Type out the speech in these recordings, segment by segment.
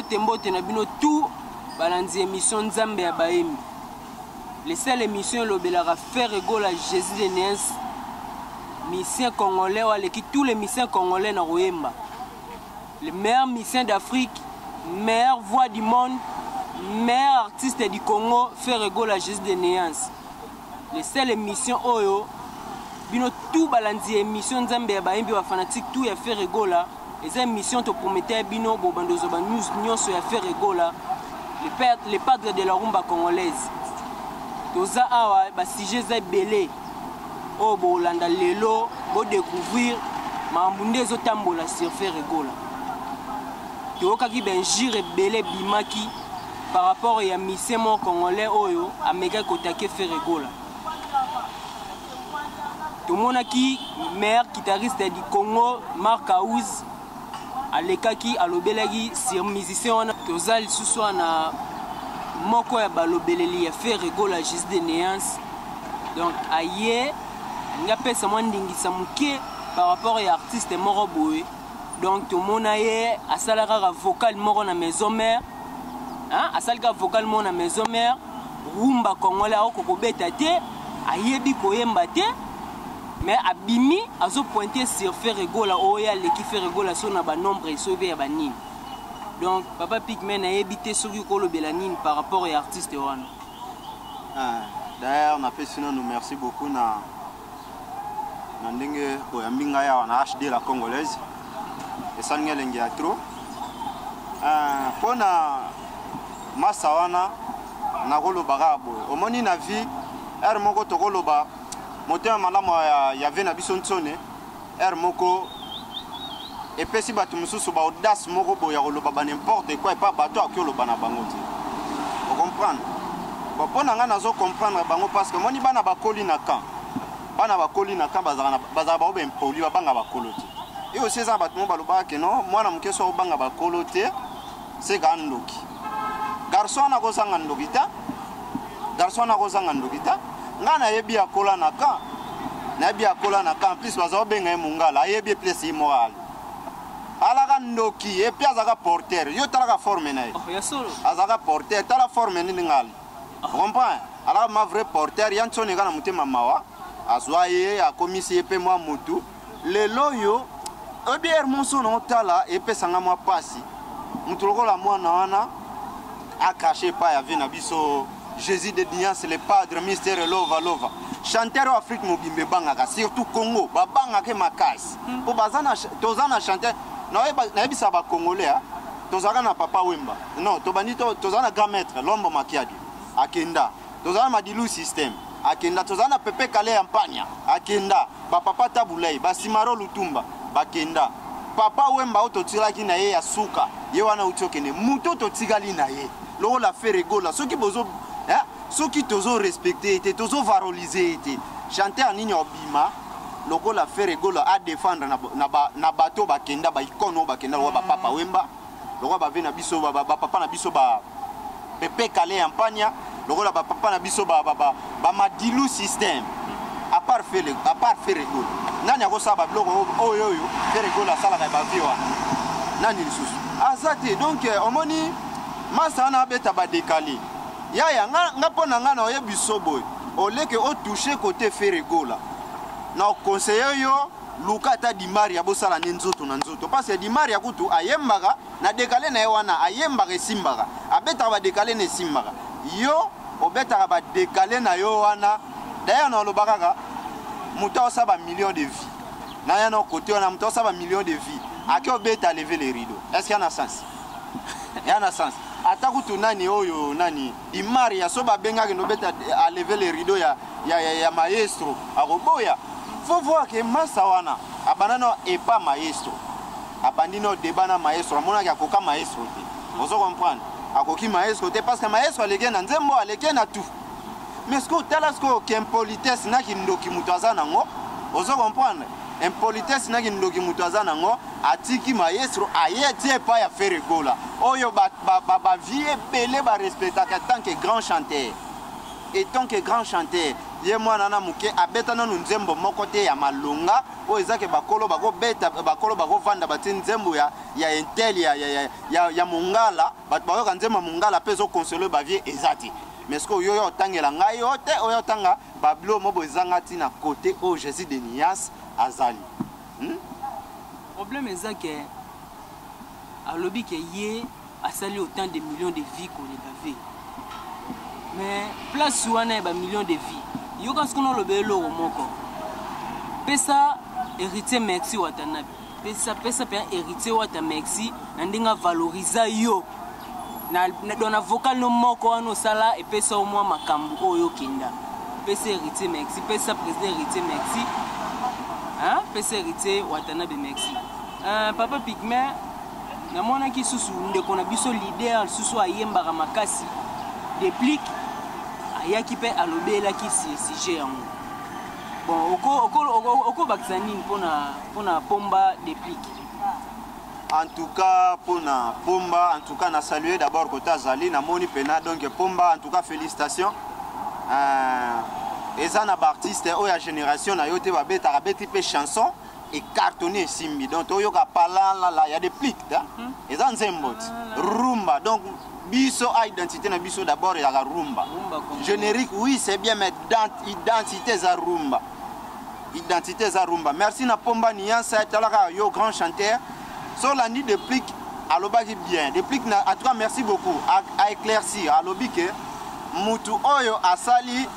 mbote na bino tout balandi émission Nzambe ya Baemi. Les seules émissions l'obélara faire égale à Jésus de Néens. Missions congolais ou qui tous les missions congolais na Royemba. Les meilleurs missions d'Afrique, meilleure voix du monde, meilleur artiste du Congo faire égale à Jésus de Néens. Les seules émissions oyo bino tout balandi émission Nzambe ya Baemi ba fanatique tout ya faire égale. Les émissions te promettaient bino bobandozo ba news nyonso ya faire égale. Les padres de la rumba congolaise. Toza awa ba sujet za belé. O bo landa lelo bo découvrir mambunde zo tambola sur faire égale. Toka ki benjire belé bimaki par rapport à mission congolais oyo ameka kotake faire égale. Tout le monde qui meilleur guitariste du Congo Marc Aouz alekaki alobelaki sur musicien toza lisusu na moko ya balobeleli ya faire égale à Jésus de Néens. Donc aye nga pesa mwa ndingisa muke par rapport à artiste moko boye. Donc tout le monde aye asalaka vocal moko na maison mère. Hein, asalaka vocal moko na maison mère. Rumba congolais okoko beta te ayebi koyemba te. Mais abimi azo pointer sur faire égale oya leki faire égale sur na ba nombre et sauver ya banine. Donc papa Pigmen a habité sur le Bélanine par rapport aux artistes wana. D'ailleurs on a fait sinon nous merci beaucoup na ndenge oyambinga ya na HD la congolaise et ça ngeli ya trop. Pona masa wana na koloba boy. Omoni na vie er moko to koloba moteur malamu ya vena biso ntsone er moko et puis si batu mususu ba audace moko boya koloba ba n'importe quoi et pas bato akoloba na bango ti. Vous comprenez? Bon pona nga nazo comprendre bango parce que moni bana bakoli na camp. Bana bakoli na camp bazana ba obe impoli banga bakolo ti. Et aussi ça batu mo baloba ke non mwana mukeso obanga bakolo te c'est gandoki. Garçon na ko sanga ndokita. Garçon na ko sanga ndokita. Nga na yebi akola na camp. Na yebi akola na camp plus bazo benga mungala yebi place immoral. Alaka ndoki et puis azaka porteur yo talaka forme na ye azaka porteur tala forme ni ngali comprends ala ma vrai porteur yantsoni kana mutema mawa azwaye akomisi epe mwa mutu lelo yo obier monso no tala epe sanga mwa pasi mutuloko la mwana wana a caché pas ya vina biso Jésus de Néens le padre mystère lova chanteur Afrique mobimbe bangaka surtout Congo babanga ke makasi po bazana tozana chanteur na ebisa ba congolais tozaka na papa Wemba non tobandi tozana grand maître Lombo Makiadi akenda tozana madilu system akenda tozana pepe kale ya mpanya akenda ba papa Tabulei ba Simaro Lutumba bakenda papa Wemba ototilaki na ye ya suka ye wana utokene muto totigali na ye lo la faire égale soki bozo soki tozo respecter te tozo valoriser te chanter en ligne obima loko la faire égale à défendre na bateau bakenda ba ikono bakenda lo ba papa Wemba loko ba vena biso ba papa na biso ba pepe kale yampanya loko la ba papa na biso ba madilu system à part faire égale nani akosa ba bloko oyo faire égale sala ba viwa nani lisusu azate donc omoni masa na beta ba décaler yaya nga pona nga na oyebiso boy oleke o toucher côté faire égale na conseiller yo luka ta di Maria bosala nzoto na nzoto parce que di Maria kutu ayembaka na décaler na wana ayembaka simbaka abeta ba décaler ne simbaka yo obeta ba décaler na yo wana d'ailleurs na lobaka muta osaba millions de vies na yana côté wana muta osaba millions de vies aki obeta lever les rideaux est-ce qu'il y a un sens il y a un sens atakutu nani oyo nani di Maria so ba benga ke no beta a lever les rideaux ya maestro akoboya. Faut voir que Massawana, abanano et pas maestro. Abandino debana maestro, amona ya koka maestro. Vous comprenez? Akoki maestro parce que maestro alege na nzembo alege na tout. Mais ce que telasko que impolitesse na kindoki mutazana ngo, vous comprenez? Impolitesse na kindoki mutazana ngo, atiki maestro ayeti pas ya faire égale. Oyo ba vie belé ba respecter tant que grand chanteur. Et tant que grand chanteur ye mwana na muke abeta nanu nzembo moko te ya malonga o ezake bakolo bako beta bakolo bako vanda bati nzembo ya intel ya mongala bat bayoka nzembo mongala pezo consoler ba vie ezati mais ce que yo otangela ngai ote oyo otanga bablo mobo ezanga ti na côté o Jésus de Nias azali problème ezake alobi ke ye asali autant de millions de vies qu'on les avait mais place wana ba millions de vies yo quand ce qu'on le belo moko pesa héritier merci watanabe pesa pe héritier wata merci ndinga valoriser yo na dona vocal no moko wana sala et pesa au moins makambu oyo kinda pesa héritier merci pesa président héritier merci hein pesa héritier watanabe merci papa pigme na mona ki susu ndeko na biso leader susu ayembaka makasi déplique ayaki pe alobela ki sujet yango bon oko bakisani pona pomba déplique en tout cas pona pomba en tout cas na saluer d'abord kota zali na moni pena donc pomba en tout cas félicitations eza na artiste oya génération na yote babeta beti pe chanson et cartonné simbi donc oyoka pala la ya des pliques eza nzembo rumba donc biso a identité na biso d'abord ya rumba générique oui c'est bien mais identité za rumba merci na pomba niansa talaka yo grand chanteur sur la nuit de plique alobaki bien des pliques en tout cas merci beaucoup à éclaircir alobi que mutu oyo asali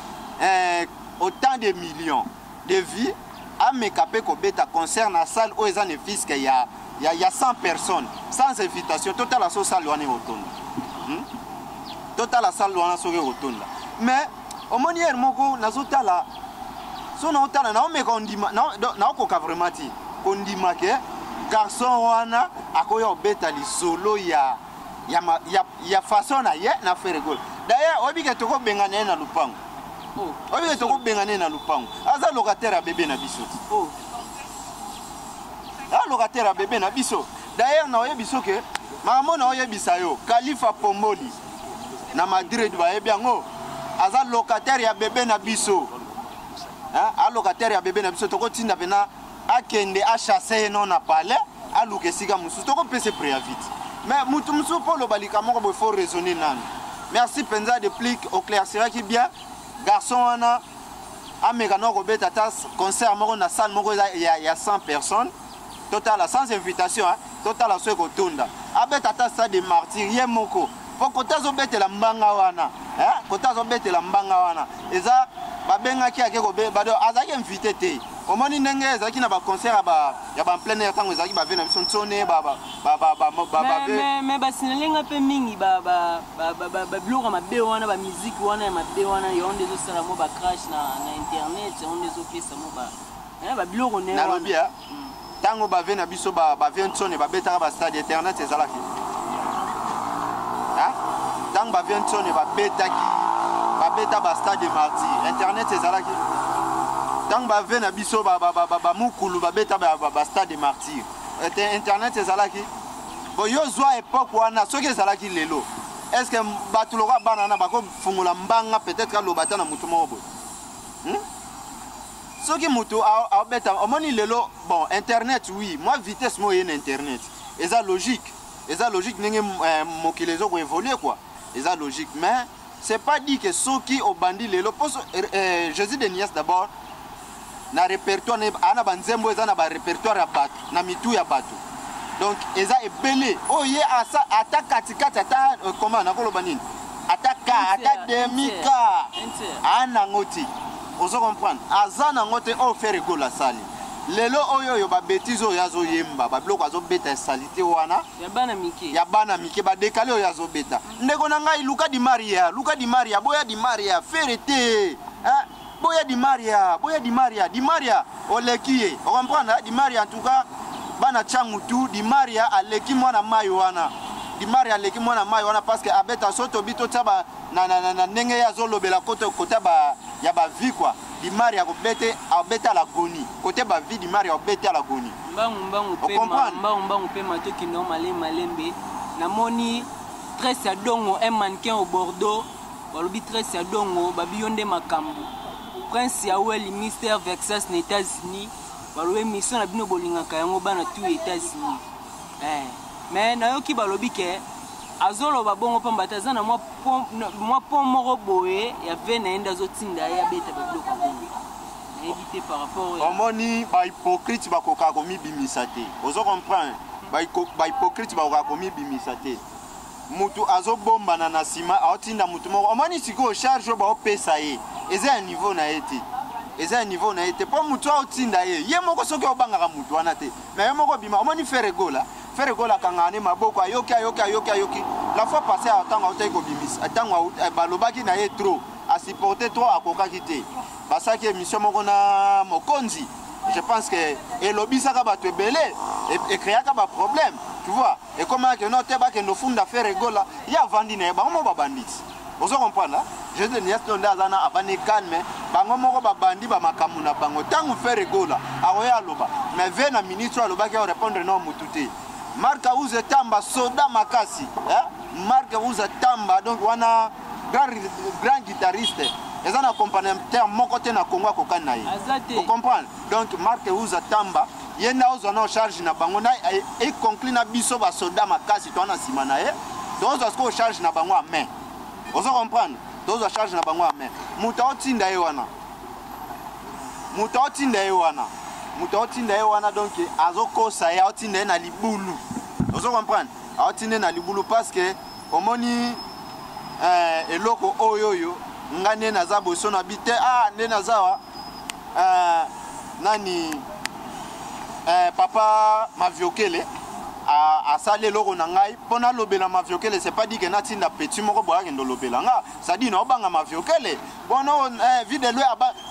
autant de millions de vies à mekapé ko beta concert na salle o ezane fisque il y a 100 personnes sans invitation total la salle wana otonda total la salle wana soke otonda mais au monière moko nazotala so na otala na omeka ondima na okoka vraiment ti kondima ke garçon wana akoya obeta lisolo ya façon na ye na faire gol d'ailleurs obike toko bengana na lupango oyo toko bengana na lupango aza locataire ya bébé na biso locataire ya bébé na biso d'ailleurs na oyebi biso ke maman na oyebisa yo Khalifa Pomboli na Madrid ba yebi yango aza locataire ya bébé na biso locataire ya bébé na biso toko tinda pena akende a chasser non na palais a luke sika musu toko pese préavis mais mutu musu polo balika moko bo faut raisonner nan merci penza de plique au clair c'est qui bien garçon wana ameka no kobeta ta concert moko na salle moko il y a 100 personnes total sans invitation total la soko tunda abeta ta stade de martyr ye moko faut kota zo betela mbanga wana kota zo betela mbanga wana eza babenga ki ake kobe bado azaki invité te omoni ndenge ezaki na ba concert ya ba plein air tango ezaki ba vena biso tsone mais basinalenga pe mingi ba bloga mabe wana ba musique wana ya mabe wana yonde zo sala mo ba crash na internet onde zo pesa mo ba bloga ne na lobia tango ba vena biso ba vena tsone ba betaka ba stade internet ezalaki tango ba vena tsone ba beta ba stade martyr internet ezalaki tant ba vena biso ba mukulu ba beta ba stade martyr internet ezalaki bo yo zwa époque wana soki ezalaki lelo est-ce que batuloka banana bako fungula mbanga peut-être ka lobata na mutu moko soki mutu a beta omoni lelo bon internet oui moi vitesse mo yen internet eza logique nenge mokilezo ko évoluer quoi eza logique mais c'est pas dit que ceux qui au bandit lelo pose Jésus de Nias d'abord na répertoire ana banzembo eza na ba répertoire ya bato na mitu ya bato donc eza ebele oye asa attaque katikati ata comment na koloba nini attaque demi-ka ana ngoti ozo comprendre azana ngote o faire go la salle lelo oyo yo ba bêtise oyo yazo yemba ba bloko azo beta salite wana ya bana mike ba décaler oyo yazo beta ndeko na ngai Luka Di Maria boya Di Maria ferete boya Di Maria olekiye o comprendre Di Maria en tout cas bana changu tu Di Maria aleki mwana mayo wana Di Maria aleki mwana mayo wana parce que abeta soto bito taba na ndenge yazo lobela kota ba ya ba vie quoi Di Maria ko bete abeta la goni côté ba vie Di Maria obeta la goni mbangu pe matoki no malembe na moni Tresse ya dongo un mannequin au Bordeaux balobi Tresse ya dongo babiyonde makambu prince Yawel ministère Texas na États-Unis balobi mission na bino bolingaka yango bana tout États-Unis mais nayoki balobi ke azoloba bongo pamba taza na mwa pont moko boye ya ve naenda azotinda ye abeta babiloko bongo éviter par rapport omoni bahypocrite bakoka komibimisa te ozo comprendre bahypocrite bakoka komibimisa te mutu azobombana na nsima aotinda mutu moko omoni sikoyo charge oyo baopesa ye eza ya niveau na ye te eza ya niveau na ye te mpo mutu aotinda ye moko soki obangaka mutu wana te mais ye moko bima omoni feregola akangaka ne maboko ayoki la fois passé atango autaki kobimisa atango balobaki na ye trop asupporte trop akokaki te basaki émission moko na mokonzi je pense que elobisaka bato ebele ekreaka baproblème tu vois ekomaka no te bakende ofunda feregola ye avandi na ye bango moko babanditi ozo comprendre je te nias tonde aza na abane calme bango moko babandi bamakambo na bango ntango feregola akoya aloba mais ve na ministre alobaki arépondre na mutu te Marc Auze Tamba soda makasi Marc Auze Tamba donc wana grand guitariste eza na accompagnateur moko te na Congo akokani na ye vous comprenez donc Marc Auze Tamba ye nde ozwa na charge na bango na econclure na biso basoda makasi toana nsima na ye tozwa sikoyo charge na bango amen ozo comprendre tozwa charge na bango amen moto aotinda ye wana donc azokosa ye aotinda ye na libulu ozo comprendre aotinda ye na libulu parce que omoni eloko oyo nga nde naza boso na bi te nde naza wa nani papa Maviokele asali eloko na ngai mpo nalobela Maviokele c'est pas dit que natinda petit moko boyakende olobela nga sadi na obanga Maviokele bono videlo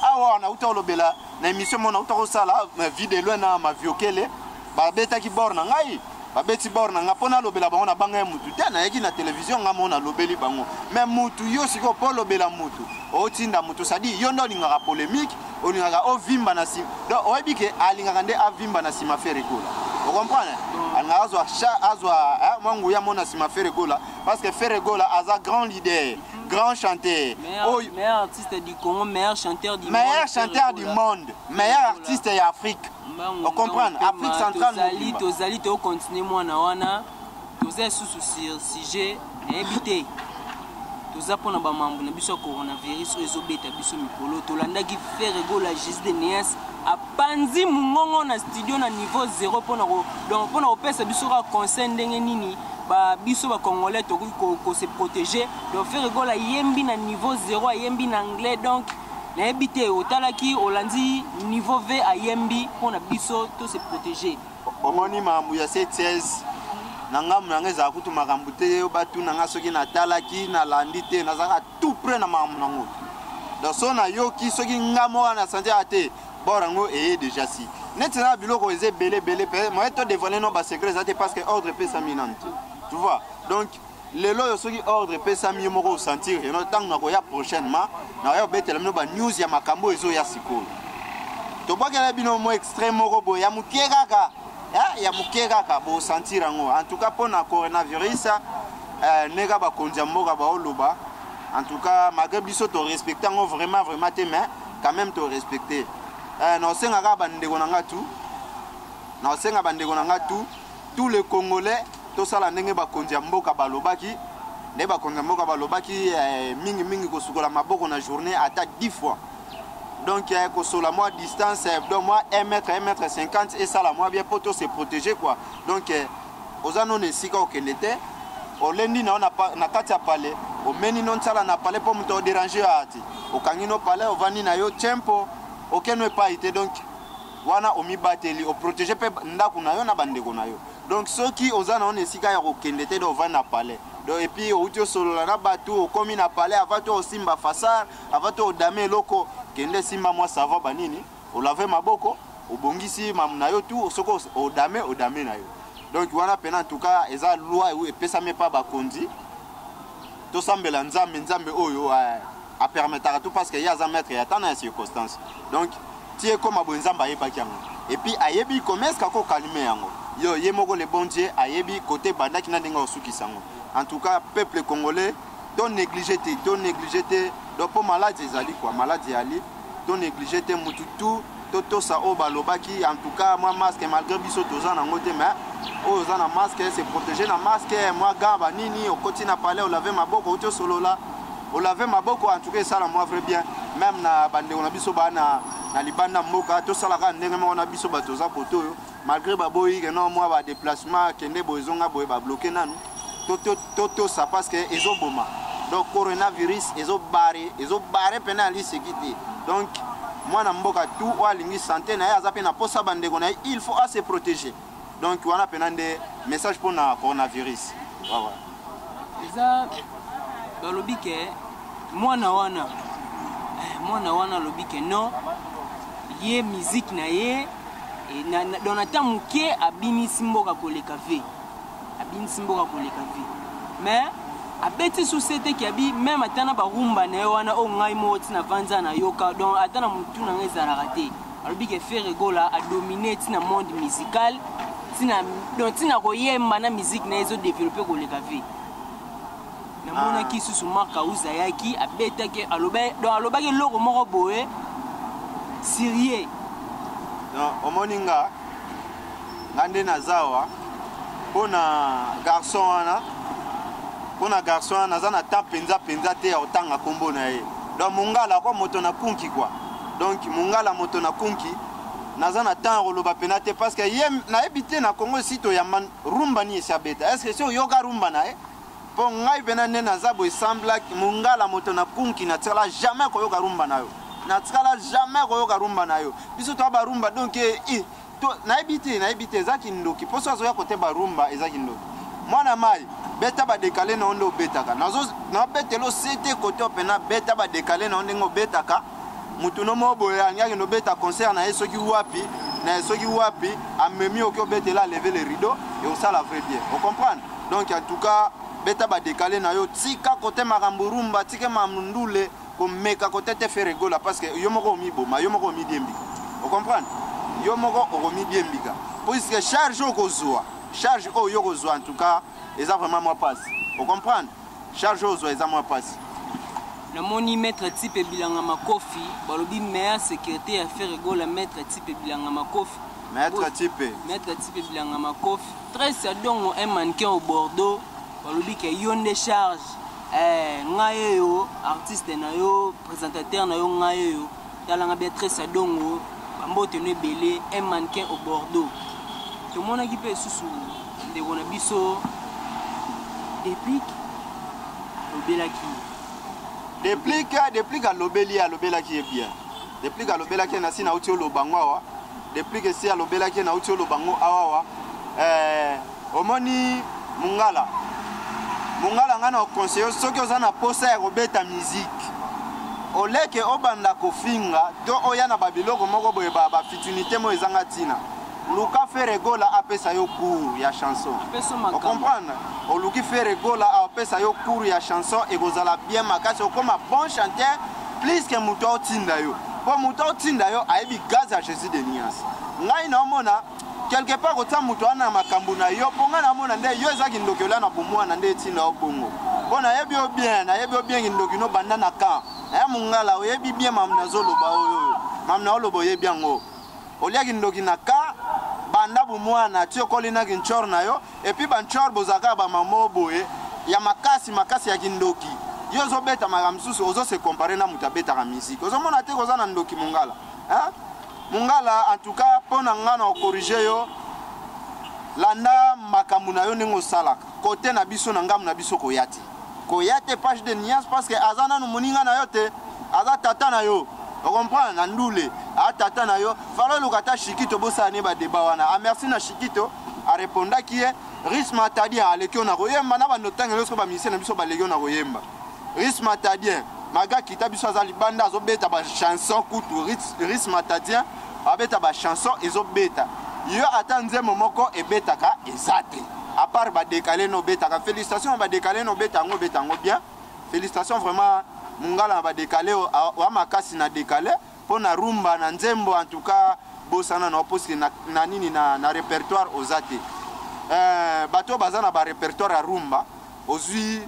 awa nauta olobela na émission mo nauta kosala videlo na Maviokele babetaki bor na ngai babeti bor na nga mpo nalobela bango na banga ya mutu te nayeki na télévision nga mo nalobeli bango mais mutu yo sikoyo mpo olobela mutu otinda mutu sadi yo nde olingaka polémique olingaka ovimba na nsima donc oyebi ke alingaka nde avimba na nsima feregola ocomprendre alingaka azwa mwanguya mo na nsima feregola parce que feregola aza grand leader grand chanteur meilleur artiste du Congo meilleur chanteur du monde meilleur artiste ya Afrique on comprendre Afrique centrale tozali to continuer mwana wana toza susu sur sujet éviter toza pona ba mambo na biso coronavirus ezobeta biso mikolo tolandaki feregola Jésus de Nias apanzi mungongo na studio na niveau 0 pona opesa biso ka conseil ndenge nini ba biso ba congolais to ko se protéger donc feregola yembi na niveau 0 yembi na anglais donc na ebité otalaki olandi niveau V ayembi pona biso to se protéger omoni mambu ya 716 nangam nanga za kutu makambu te batu nanga soki natalaki na landi te nazaka tout près na mambu nango donc so na yoki soki ngamo na santé ate borango déjà si netina biloko eze belé moi to dévoiler no ba secret ça parce que ordre pesa minante tu vois donc lelo yo soki ordre pesa mi moko sentir et no tang na ko ya prochainement na yo betela no ba news ya makambo ezo ya siko to bakela bino mo extrême moko bo ya mukeka ya mukeka bo sentir ngo en tout cas pour na coronavirus nega ba konja mboka ba oloba en tout cas malgré biso to respecter ngo vraiment te mais quand même to respecter na senga ka bandeko na ngatu na senga bandeko na ngatu tous les Congolais to sala ndenge ba konja mboka balobaki ne ba konja mboka balobaki mingi kosukola maboko na journée ata 10 fois donc ko sola moi distance donc moi 1 mètre 50 et ça la moi bien pour se protéger quoi donc ozano ne sika okelete olendi na kati ya palais o meni non sala na palais pour muto déranger ati o kangino palais o vani na yo tempo okeno pas été donc wana omi bateli o protéger pe ndaku na yo na bandeko na yo donc ceux qui ozana on esika ya kokendete do vana palais donc et puis o utio solo na batu o komi na palais avato simba fasar avato dame loko kende simba moi ça va banini o lave maboko o bongisi mamna yo tout soko o dame na yo donc wana pena en tout cas eza loi ou epesa me pa bakondi to sambela nzambe oyo a permettre tout parce que ya za mettre ya tana circonstance donc tie comme abonzamba yebaki yango et puis ayebi commerce kako calmer yango yo yemoko le bon Dieu ayebi côté bandaki na ndinga osukisango en tout cas peuple congolais don't négliger donc pour maladie ezali quoi maladie ali to négliger te mutu tout ça au balobaki en tout cas moi masque malgré biso toza na ngote mais o za na masque c'est protéger na masque moi gamba nini au côté na parler au laver maboko au solo là au laver maboko en tout cas ça la moi vrai bien même na bande on a biso bana na libanda mboka to sala ka ndenge mo na biso batoza poto malgré baboyi que non moi ba déplacement kende bozonga boye ba bloquer nanu tout ça parce que ezo boma donc coronavirus ezo barré penali sécurité donc moi na mboka tout wa lingi santé na ya zape na posa bande kona il faut se protéger donc wana penande message pour na coronavirus voilà eza balobi ke mwana wana lobi ke non ye musique na ye dans na temps muke abinisi mboka koleka ve mais abeti société qui abi même atana ba rumba na wana o ngai mo tina vanza na yoka donc atana mutu na ngeza raté alobi ke Ferregola a dominé tina monde musical tina donc tina koyemba na musique na ezo développer ko leka vie na mona ki susu marka uzayaki abeta ke aloba ke loko moko boye sérieux non omoninga ngande na zawa pona garçon naza na temps penza te otanga kombo na ye donc mungala kwa moto na kunki quoi donc mungala moto na kunki naza na temps roloba penate parce que ye na ebité na Congo sito ya man rumba ni esabeta est-ce que so yoga rumba na e po ngai bena ne naza bo sembla mungala moto na kunki na tsala jamais ko yoga rumba na yo na tsala jamais ko yoga rumba na yo biso to ba rumba donc to na ebité zaki ndoki poso azo ya kote ba rumba ezaki ndoki mwana mai beta ba décaler na ondo betaka na betelo c'était côté pena beta ba décaler na ondo betaka mutu no mo boya ngaki no beta concert na soki wapi amemi okyo betela lever le rideau et on ça la vrai bien on comprend donc en tout cas beta ba décaler na yo tika côté makamburumba tika mamundule ko meka côté te Ferregola parce que yo moko mi boma yo moko mi diembi on comprend yo moko mi diembika puisque charge au yokozwa en tout cas et ça vraiment moi passe vous comprenez charge aux et ça moi passe na moni maître type bilanga makofi balobi meilleur secrétaire à Ferregola maître type bilanga makofi maître type bilanga makofi très sadongo un mannequin au Bordeaux balobi ke yonde charge ngaye yo artiste na yo présentateur na yo ngaye yo talanga bien très sadongo mbote no belé un mannequin au Bordeaux tout le monde qui peut sous de wona biso déplique à lobelaki est bien déplique à lobelaki na sina uti lobango awa déplique si à lobelaki na uti lobango awa omoni mungala ngana conseiller soki ozana posa ya kobeta musique oleke obanda kofinga to oya na babiloko moko boye ba fitunité mo ezanga tina Luka Ferregola apesa yo cours ya chanson. On comprendre? O Luki Ferregola apesa yo cours ya chanson et gozala bien makasi comme un bon chanteur plus que muto tinda yo. Pour muto tinda yo aibi gaz à Jésus de Nias. Ngai na mona quelque part kota muto ana makambu na yo ponga na mona nde yo ezaki ndokola na bomwa na nde tinda obongo. Bona yebi bien ndokino banda na ka. Na mungala yebi bien mamna zoloba oyo. Mamna olobo yebi yango. Oliaki ndoki na ka banda bu mwana tio kolina kinchor na yo et puis banchor bozaka ba mamo boye ya makasi ya kindoki yo zo beta makamsusu ozo se comparer na mutabeta ka musique ozo mona te kozana ndoki mungala hein mungala en tout cas pona ngana o corriger yo landa makamu na yo ningo salaka côté na biso na ngamu na biso koyate page de Nias parce que azana no moninga na yo te aza tata na yo. On comprend na ndule atata na yo falo lukata Shikito bosa ne ba débat wana a merci na Shikito a réponda qui est Risma Tadien alekio na koyemba na ba notanga losko ba mission na biso ba legio na koyemba Risma Tadien maga kita biso azali banda zo beta ba chanson kutu Risma Tadien abeta ba chanson ezo beta yo atanze momoko e beta ka ezate à part ba décaler no beta ka félicitations ba décaler no beta ngo bien félicitations vraiment mungala ba décaler wa makasi na décaler pour na rumba na nzembo en tout cas bosana na oposki na nini na répertoire ozate bato bazana ba répertoire a rumba ozui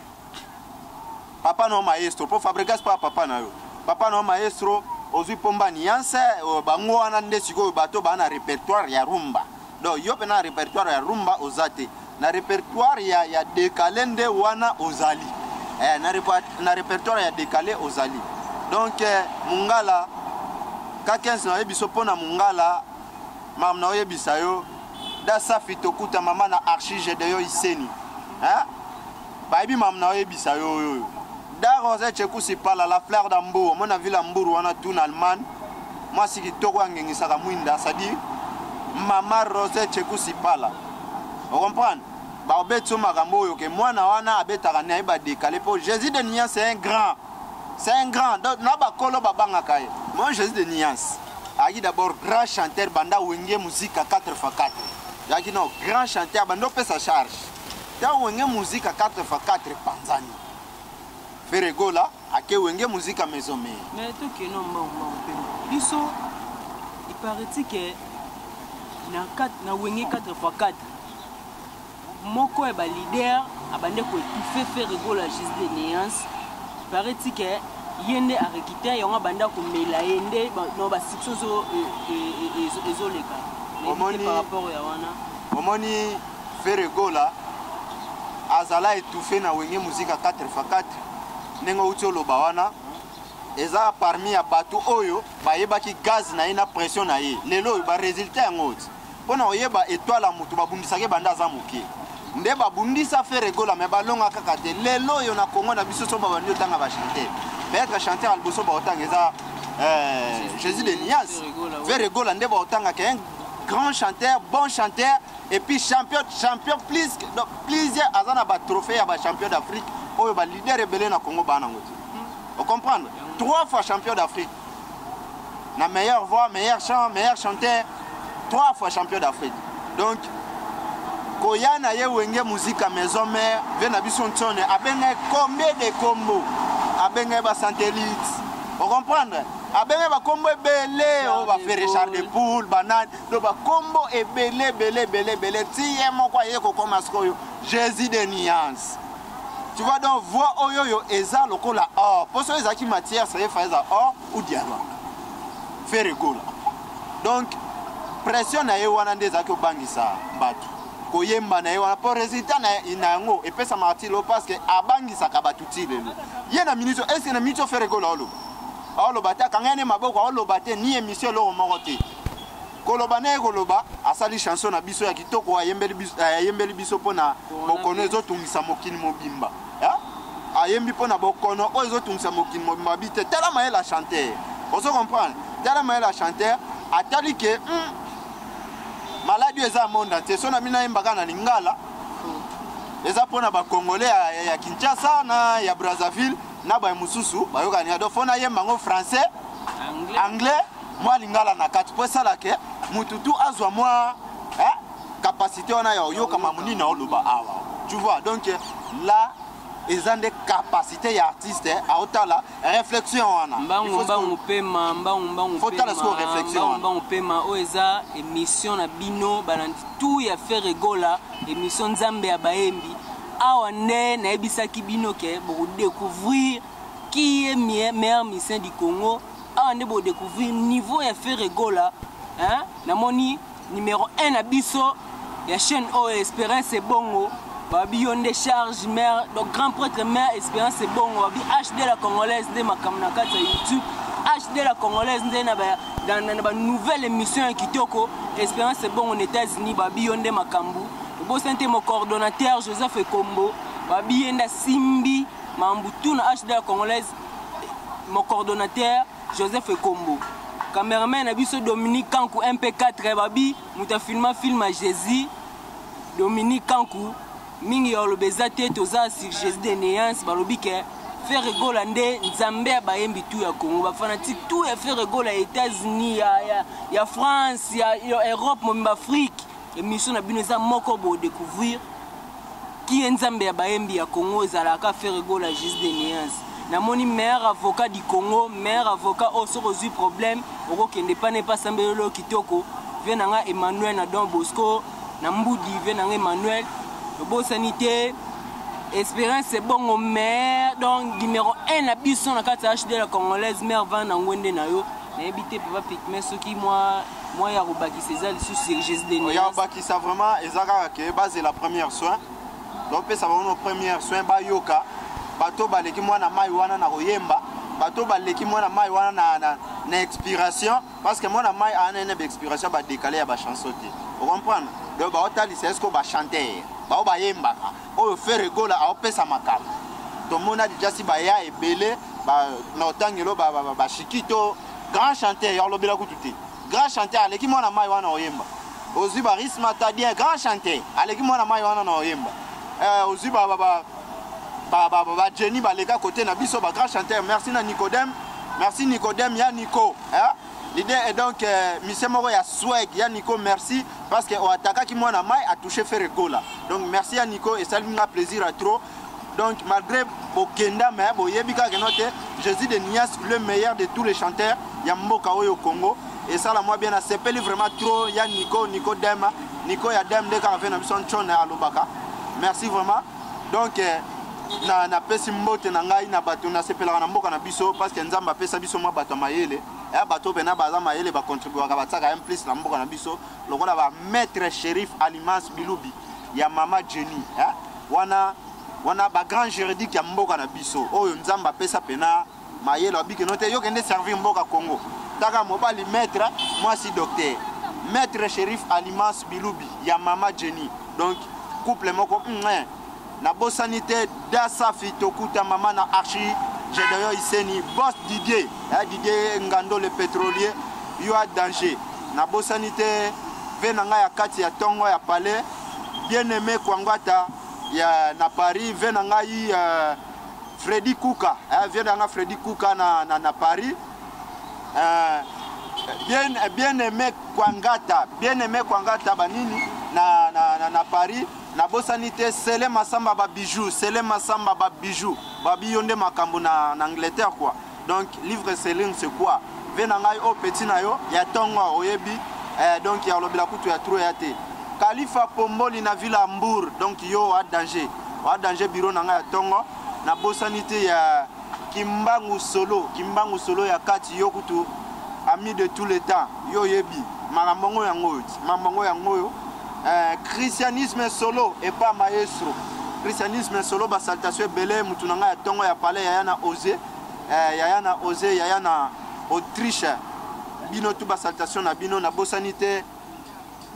papa no maestro pour fabrikas pa papa na yo papa no maestro ozwi pomba niance bango wana nde sikoyo bato baa na répertoire ya rumba donc yo mpe na répertoire ya rumba oza te na répertoire ya décalé nde wana ozali na répertoire ya décalé ozali donc mungala ka 15 na yebiso mpona mungala mam na oyebisa yo da safi tokuta mama na archige de yo iseni bayebi mam na oyebisa yo da Rosé Tchekusi pala la fleur d'Ambour mona villa Mbour wana tuna Allemagne moi siki toko angengisaka mwinda c'est-à-dire mama Rosé Tchekusi pala vous comprenez ba obeto makambo oyo ke mwana wana abetaka na ba décalé pour Jésus de Niance c'est un grand donc na ba kolo babanga kaye moi Jésus de Niance agi d'abord grand chanteur banda wenge musique à 4x4 yaki no grand chanteur banda pesa charge ta wenge musique à 4x4 panzani Ferregola ake wenge musique à maison mais to ke no mba biso il paraît que na wenge 4x4 moko ba leader abande ko étouffer Ferregola Jésus de Niance paraît que yende arekita yonga banda ko mela yende no ba section zo ezoleka mais par rapport ya wana omoni Ferregola azala étouffé na wenge musique à 4x4 nengo utolo bawana eza parmi ya bato oyo bayebaki gaz na ina pression na ye lelo ba résultat ngoti pona oyeba étoile mutu babundisake banda za moke nde babundisa Ferregola me balonga kaka te lelo yo na Congo na biso so babandi otanga ba chanter peut-être chanter alboso ba otanga eza Jésus de Niance Ferregola nde ba otanga ke un grand chanteur bon chanteur et puis champion plusieurs azana ba trophée ya ba champion d'Afrique oyo ba leader rebelle na Congo bana ngoti vous comprenez 3 fois champion d'Afrique na meilleure voix meilleur chant meilleur chanteur 3 fois champion d'Afrique donc koyana ye wenge musique à maison mère vena biso ntone abenga combien de combo abenga ba satellite vous comprenez abenga ba combo ebele o ba faire Richard de Poule banane do ba combo ebele tiye moko ye ko komasko Jésus de Niance tu vois donc voix oyoyo eza lokola or poso ezaki matière ça fait ça or ou diamant Ferregola donc pression na ye wana nde ezaki obangisa bato koyemba na ye wana po résultat na yango epesa martilo parce que abangisaka bato ti lelo ye na minute est-ce na minute Ferregola oloba te akangani maboko oloba te ni émission loko moko te koloba na ye koloba asali chanson na biso ya kitoko ayembeli biso mpona bokono ezotungisa mokili mobimba ayembi mpona bokono oyo ezotungisa mokili mobimba bi te tala maye la chanteur ozo comprendre tala maye la chanteur atali ke maladi eza monde entier so na mina yembaka na lingala eza mpona bakongolais ya Kinshasa na ya Brazzaville na ba mususu bayokani ado fona yemba ngo français anglais moi lingala na kati po sala ke mututu azwa moi capacité wana ya yoka mamuni na oloba awa tu vois donc là ils ont des capacités ya artiste à otala réflexion wana mbangu pema faut tala so réflexion mbangu pema oeza émission na bino balandi tout ya Ferregola émission nzambe ya baembi awa ne na ebisaki bino ke bo découvrir qui est meilleur musicien du Congo awa ne bo découvrir niveau ya Ferregola namoni numéro 1 na biso ya chaîne O Espérance Bongo babi yonde charge mère donc grand prêtre mère Espérance Bongo babi HD la congolaise de makamna kata YouTube HD la congolaise nde na ba nouvelle émission kitoko Espérance Bongo aux États-Unis babi yonde makambu bo sente mon coordonnateur Joseph Ekombo babi yenda simbi mambutu na HD la congolaise mon coordonnateur Joseph Ekombo cameraman abiso Dominique Kankou MP4 babi muta film à Jésus Dominique Kankou mingi yolobeza te toza sur Jésus de Niance balobi ke Ferregola nde nzambe ya bayembi tu ya Congo bafanatique tout ya Ferregola ya États-Unis ya France ya Europe momba Afrique émission na bino za moko bo découvrir qui est nzambe ya bayembi ya Congo ezalaka Ferregola Jésus de Niance namoni meilleur avocat du Congo meilleur avocat au sur reçu problème oko kende pa ne pas sambelo kitoko venanga Emmanuel na Don Bosco na Mbudi venanga Emmanuel le beau sanité Espérance Bongo mère donc numéro 1 na biso na kata HD la congolaise mère vana ngwende na yo N'habitez pas pigment ce qui moi ya robaki c'est sur Jésus de Néas. Ya robaki ça vraiment ezaka que base la première soin. Donc ça va nos premières soins ba yoka. Bato baleki mwana mai wana na koyemba. Bato baleki mwana mai wana na expiration parce que mwana mai a une expiration ba décaler ya ba chanson te. Vous comprenez? Donc ba otali c'est ce que ba chanter. Ba yemba. O faire rigola a opesa makama. To mona déjà si ba ya ebele ba na otangelo ba shikito grand chanteur ya lobela kututi. Grand chanteur aleki mwana mai wana oyemba. Ozi ba risma tadien grand chanteur aleki mwana mai wana na oyemba. Ozi ba Jenny balega côté na biso ba grand chanteur. Merci na Nicodème. Merci Nicodème ya Nico. L'idée est donc monsieur moko ya swag ya Nico merci parce que o ataka ki mwana mai a touché faire gola. Donc merci à Nico et ça lui a plaisir à trop. Donc malgré Bokenda mais boyebika que note Jésus de Nias le meilleur de tous les chanteurs ya mboka oyo Congo et ça la moi bien a sepeli vraiment trop ya Nico Dema Nico ya Dem de ka na biso chona alobaka. Merci vraiment. Donc na pesi mbote na ngai na bato na sepela na mboka na biso parce que nzamba pesa biso mwa bato mayele ya bato bena baza mayele ba contribuer ka bataka un plus na mboka na biso lokola ba maître shérif Alimas Bilubi ya mama Jenny wana ba grand juridique ya mboka na biso oyo nzamba pesa pena mayele abike note yo kende servir mboka Congo taka mobali maître moi si docteur maître shérif Alimas Bilubi ya mama Jenny donc couple moko na bosanité dasa fitokuta mama na archi Gédéon Iseni boss Didier Ngando le pétrolier yo a danger na bosanité venanga ya kati ya tongo ya palais bien aimé Kwangata ya na Paris venanga yi Freddy Kuka venanga Freddy Kuka na Paris bien aimé Kwangata banini na Paris na bosanité Sele Masamba ba bijou babi yonde makambo na Angleterre quoi. Donc livre selling c'est quoi venanga o petit na yo ya tongo oyebi donc ya lobela kutu ya trop ya te Khalifa Pomboli na Villa Mbour donc yo a danger bureau nanga ya tongo na bosanité ya Kimbangu solo ya kati yo kutu ami de tous les temps yo yebi makambo yango christianisme solo et pas maestro. Christianisme solo ba salutation belé mutunanga ya tongo ya palais yayana osé yayana Autriche bino tout ba salutation na bino na bosanité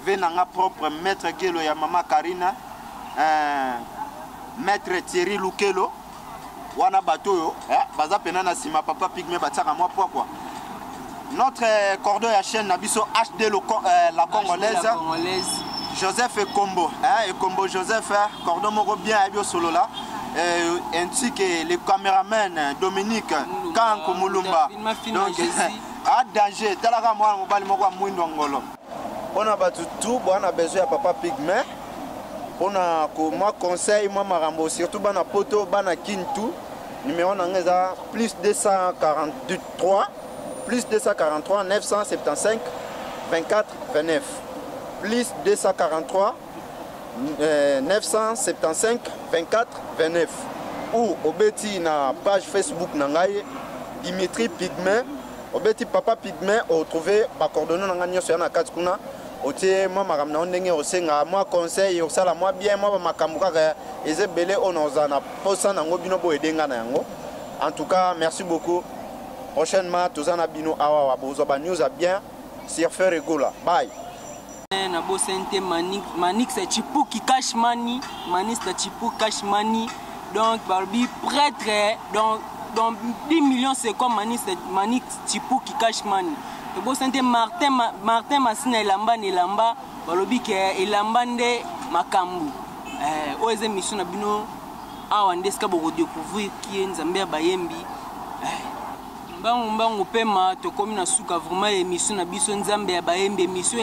venanga propre maître Gelo ya mama Karina maître Thierry Lukelo wana batoyo baza pena na sima papa pigme bataka moi quoi. Notre cordon ya chaîne na biso HD la congolaise Joseph et Combo Joseph cordon moko bien abio solo là ainsi que le caméraman Dominique Kanko Mulumba donc à danger talaka moi mobali moko mwindo ngolo on a battu tout on a besoin à papa pigme on a moi conseil moi marambo surtout bana poto bana kintu numéro nangeza plus 243 975 24 29 plus 243 975 24 29 ou obeti na page Facebook nangaye Dimitri Pigme obeti papa Pigme o trouver ba coordonnées nanga nyoso na kati kuna otie moi makambo na ndenge osenga moi conseil osala moi bien moi makambo kaka ezebele onozana posa nango bino bo edenga na yango. En tout cas merci beaucoup. Prochainement, tous en abino awa bozo ba news a bien sur faire rigola. Bye. Na bosente Manix Chipuki cash money, Manix Chipuki cash money. Donc Barbie prêtre donc 10 millions c'est comme Manix Chipuki cash money. Na bosente Martin Masina elamba balobi ke elambande makambu. Oeze mission na bino awa ndeska boko découvrir qui nzambe bayembi. Mbangu pema tokomi na suka vraiment émission na biso nzambe ya baembe émission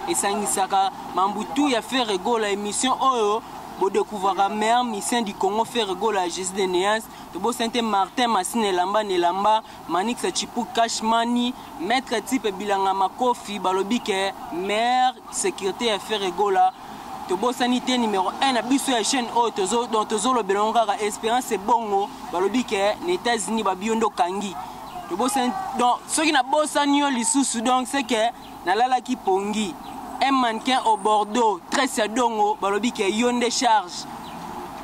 esangisaka mambutu ya faire rigola émission oyo bo découvrir meilleur mission du Congo faire rigola Jésus de Néas to bo Saint Martin Masine Elamba Manix Chipu Cash Money maître type bilanga makofi balobi ke meilleur sécurité à faire rigola to bo sanité numéro 1 na biso ya chaîne o tozo le belonga Espérance Bongo balobi ke na États-Unis ba biondo kangi Donc ce qui n'a pas sanio lisusu donc c'est que nalala ki pongi un mannequin au Bordeaux très sadongo balobi ke yonde charge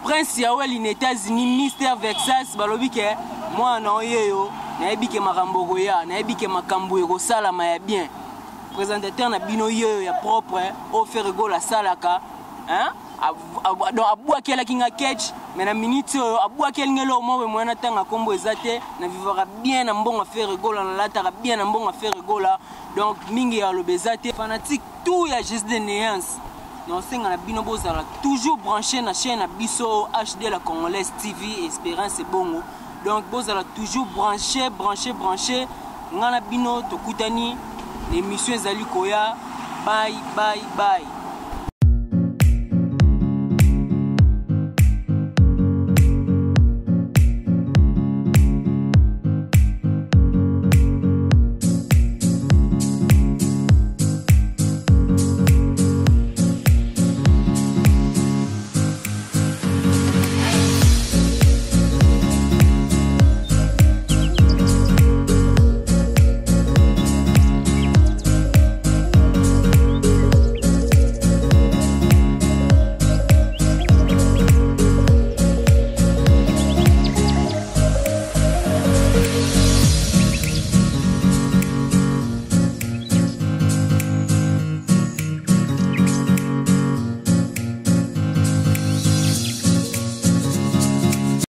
Prince Yawel in États-Unis Mr Vexas balobi ke moi na yeyo na yebi ke makambo koya na yebi ke makambo eko sala ma ya bien présentateur na bino yeyo ya propre au faire go la salaka hein donc abua kela kinga catch mais na minute abua kel ngelo mo mo na tanga kombo ezate na vivra bien na mbonga faire rigola na lataka bien na mbonga faire rigola donc mingi ya lo bezate fanatique tout ya juste de néance donc senga na bino bozala toujours branché na chaîne na biso HD la Congolaise TV Espérance Bongo donc bozala toujours branché ngana bino tokutani l'émission ezali koya bye bye bye.